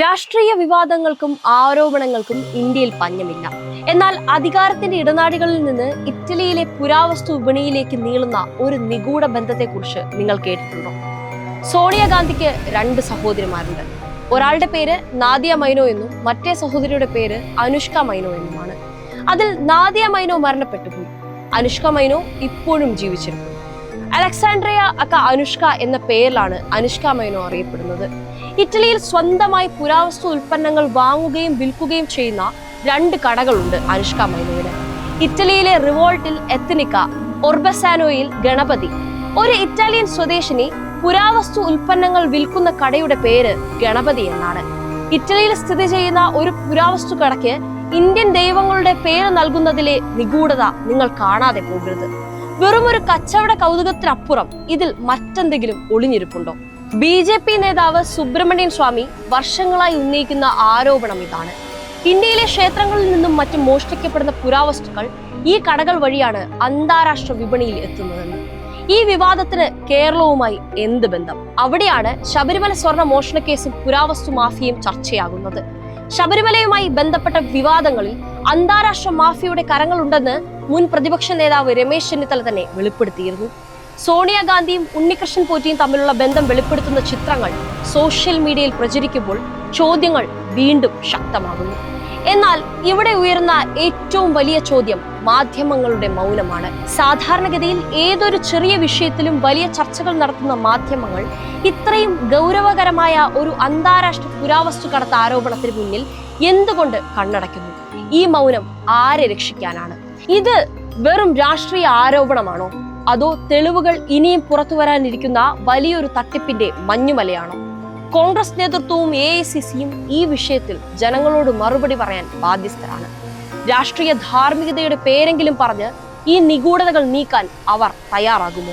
രാഷ്ട്രീയ വിവാദങ്ങൾക്കും ആരോപണങ്ങൾക്കും ഇന്ത്യയിൽ പഞ്ഞമില്ല. എന്നാൽ അധികാരത്തിന്റെ ഇടനാഴികളിൽ നിന്ന് ഇറ്റലിയിലെ പുരാവസ്തു വിപണിയിലേക്ക് നീളുന്ന ഒരു നിഗൂഢ ബന്ധത്തെക്കുറിച്ച് നിങ്ങൾ കേട്ടിട്ടുണ്ടോ? സോണിയാഗാന്ധിക്ക് രണ്ട് സഹോദരിമാരുണ്ട്. ഒരാളുടെ പേര് നാദിയ മൈനോ എന്നും മറ്റേ സഹോദരിയുടെ പേര് അനുഷ്ക മൈനോ എന്നുമാണ്. അതിൽ നാദിയ മൈനോ മരണപ്പെട്ടുപോയി. അനുഷ്ക മൈനോ ഇപ്പോഴും ജീവിച്ചിരിക്കുന്നു. അലക്സാൻഡ്രിയ അക്ക അനുഷ്ക എന്ന പേരിലാണ് അനുഷ്ക മൈനോ അറിയപ്പെടുന്നത്. ഇറ്റലിയിൽ സ്വന്തമായി പുരാവസ്തു ഉൽപ്പന്നങ്ങൾ വാങ്ങുകയും വിൽക്കുകയും ചെയ്യുന്ന രണ്ട് കടകളുണ്ട് അനുഷ്ക മൈനോയുടെ. ഇറ്റലിയിലെ റിവോൾട്ടിൽ എത്നിക്ക, ഒർബസാനോയിൽ ഗണപതി. ഒരു ഇറ്റാലിയൻ സ്വദേശിനി പുരാവസ്തു ഉൽപ്പന്നങ്ങൾ വിൽക്കുന്ന കടയുടെ പേര് ഗണപതി എന്നാണ്. ഇറ്റലിയിൽ സ്ഥിതി ചെയ്യുന്ന ഒരു പുരാവസ്തു കടയ്ക്ക് ഇന്ത്യൻ ദൈവങ്ങളുടെ പേര് നൽകുന്നതിലെ നിഗൂഢത നിങ്ങൾ കാണാതെ പോകരുത്. വെറും ഒരു കച്ചവട കൗതുകത്തിനപ്പുറം ഇതിൽ മറ്റെന്തെങ്കിലും ഒളിഞ്ഞിരിപ്പുണ്ടോ? BJP നേതാവ് സുബ്രഹ്മണ്യൻ സ്വാമി വർഷങ്ങളായി ഉന്നയിക്കുന്ന ആരോപണം ഇതാണ്. ഇന്ത്യയിലെ ക്ഷേത്രങ്ങളിൽ നിന്നും മറ്റും മോഷ്ടിക്കപ്പെടുന്ന പുരാവസ്തുക്കൾ ഈ കടകൾ വഴിയാണ് അന്താരാഷ്ട്ര വിപണിയിൽ എത്തുന്നതെന്ന്. ഈ വിവാദത്തിന് കേരളവുമായി എന്ത് ബന്ധം? അവിടെയാണ് ശബരിമല സ്വർണ്ണ മോഷണ കേസും പുരാവസ്തു മാഫിയയും ചർച്ചയാകുന്നത്. ശബരിമലയുമായി ബന്ധപ്പെട്ട വിവാദങ്ങളിൽ അന്താരാഷ്ട്ര മാഫിയയുടെ കരങ്ങളുണ്ടെന്ന് മുൻ പ്രതിപക്ഷ നേതാവ് രമേശ് ചെന്നിത്തല തന്നെ വെളിപ്പെടുത്തിയിരുന്നു. സോണിയാഗാന്ധിയും ഉണ്ണികൃഷ്ണൻ പോറ്റിയും തമ്മിലുള്ള ബന്ധം വെളിപ്പെടുത്തുന്ന ചിത്രങ്ങൾ സോഷ്യൽ മീഡിയയിൽ പ്രചരിക്കുമ്പോൾ ചോദ്യങ്ങൾ വീണ്ടും ശക്തമാകുന്നു. എന്നാൽ ഇവിടെ ഉയരുന്ന ഏറ്റവും വലിയ ചോദ്യം മാധ്യമങ്ങളുടെ മൗനമാണ്. സാധാരണഗതിയിൽ ഏതൊരു ചെറിയ വിഷയത്തിലും വലിയ ചർച്ചകൾ നടത്തുന്ന മാധ്യമങ്ങൾ ഇത്രയും ഗൗരവകരമായ ഒരു അന്താരാഷ്ട്ര പുരാവസ്തു കടത്ത് ആരോപണത്തിന് മുന്നിൽ എന്തുകൊണ്ട് കണ്ണടയ്ക്കുന്നു? ഈ മൗനം ആരെ രക്ഷിക്കാനാണ്? ഇത് വെറും രാഷ്ട്രീയ ആരോപണമാണോ? അതോ തെളിവുകൾ ഇനിയും പുറത്തു വരാനിരിക്കുന്ന വലിയൊരു തട്ടിപ്പിന്റെ മഞ്ഞുമലയാണോ? കോൺഗ്രസ് നേതൃത്വവും AICCയും ഈ വിഷയത്തിൽ ജനങ്ങളോട് മറുപടി പറയാൻ ബാധ്യസ്ഥരാണ്. രാഷ്ട്രീയ ധാർമ്മികതയുടെ പേരെങ്കിലും പറഞ്ഞ് ഈ നിഗൂഢതകൾ നീക്കാൻ അവർ തയ്യാറാകുമോ?